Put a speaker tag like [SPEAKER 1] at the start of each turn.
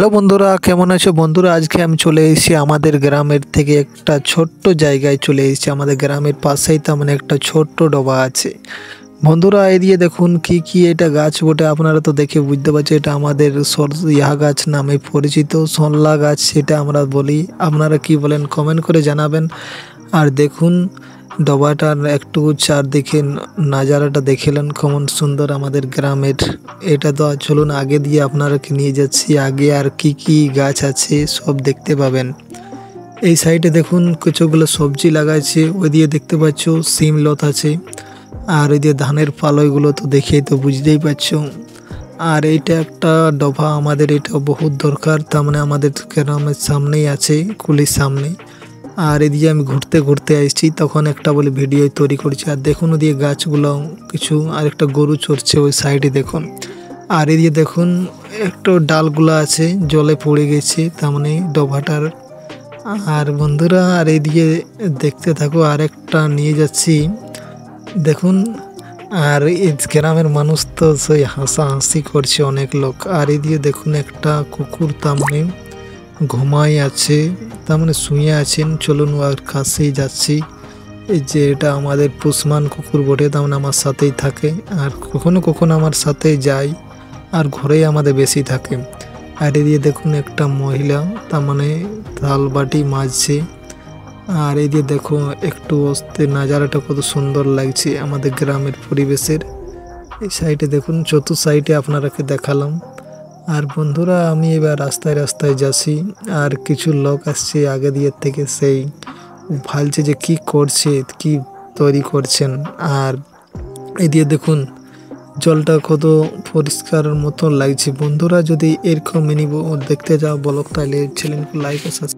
[SPEAKER 1] Hello বন্ধুরা, কেমন আছো বন্ধুরা? আজকে আমি চলে এসেছি আমাদের গ্রামের থেকে একটা ছোট্ট জায়গায় চলে এসেছি। আমাদের গ্রামের পাশেই তার মানে একটা ছোট্ট ডোবা আছে। বন্ধুরা এদিকে দেখুন কি কি এটা গাছ বটে, আপনারা তো দেখে বুঝতে পারছেন এটা আমাদের ইহা গাছ নামে পরিচিত, সনলা গাছ সেটা আমরা বলি। আপনারা কি বলেন কমেন্ট করে জানাবেন। আর দেখুন ডোবাটার একটু চারদিকে নাজারাটা দেখলেন কেমন সুন্দর আমাদের গ্রামের। এটা তো চলুন আগে দিয়ে আপনারাকে নিয়ে যাচ্ছি, আগে আর কি কি গাছ আছে সব দেখতে পাবেন। এই সাইডে দেখুন কিছুগুলো সবজি লাগাইছে, ওই দিয়ে দেখতে পাচ্ছ সিম লত আছে। আর ওই দিয়ে ধানের পালইগুলো তো দেখেই তো বুঝতেই পারছো। আর এইটা একটা ডোবা আমাদের, এটা বহুত দরকার, তার মানে আমাদের গ্রামের সামনেই আছে, কুলির সামনে। আর এদিকে আমি ঘুরতে ঘুরতে আসছি, তখন একটা বলে ভিডিও তৈরি করছি। আর দেখুন ওদিকে গাছগুলো কিছু, আর একটা গরু চড়ছে ওই সাইডে দেখুন। আর এদিকে দেখুন একটু ডালগুলো আছে জলে পড়ে গেছে, তার মানে ডোবাটার। আর বন্ধুরা আর এইদিকে দেখতে থাকো, আর একটা নিয়ে যাচ্ছি দেখুন। আর এই গ্রামের মানুষ তো সেই হাসাহাসি করছে অনেক লোক। আর এদিকে দেখুন একটা কুকুর তার মানে ঘুমাই আছে, তার মানে শুয়ে আছেন। চলুন আর কাছেই যাচ্ছি। এই যে এটা আমাদের পুষমান কুকুর বটে, তার মানে আমার সাথেই থাকে। আর কখনো কখনো আমার সাথেই যায়, আর ঘরেই আমাদের বেশি থাকে। আর এদিকে দেখুন একটা মহিলা তার মানে থাল বাটি মাজছে। আর এই দিয়ে দেখো একটু অস্তে নাজারাটা কত সুন্দর লাগছে আমাদের গ্রামের পরিবেশের। এই সাইডে দেখুন চতুর সাইডে আপনারাকে দেখালাম। আর বন্ধুরা আমি এবার রাস্তায় রাস্তায় যাচ্ছি, আর কিছু লোক আসছে আগে দিয়ে থেকে, সেই ভাবছে যে কি করছে, কি তৈরি করছেন। আর এই দিয়ে দেখুন জলটা কত পরিষ্কার মতো লাগছে। বন্ধুরা যদি এরকম মিনি দেখতে যাও ব্লগ, তাহলে চ্যানেলকে লাইক ও সাবস্ক্রাইব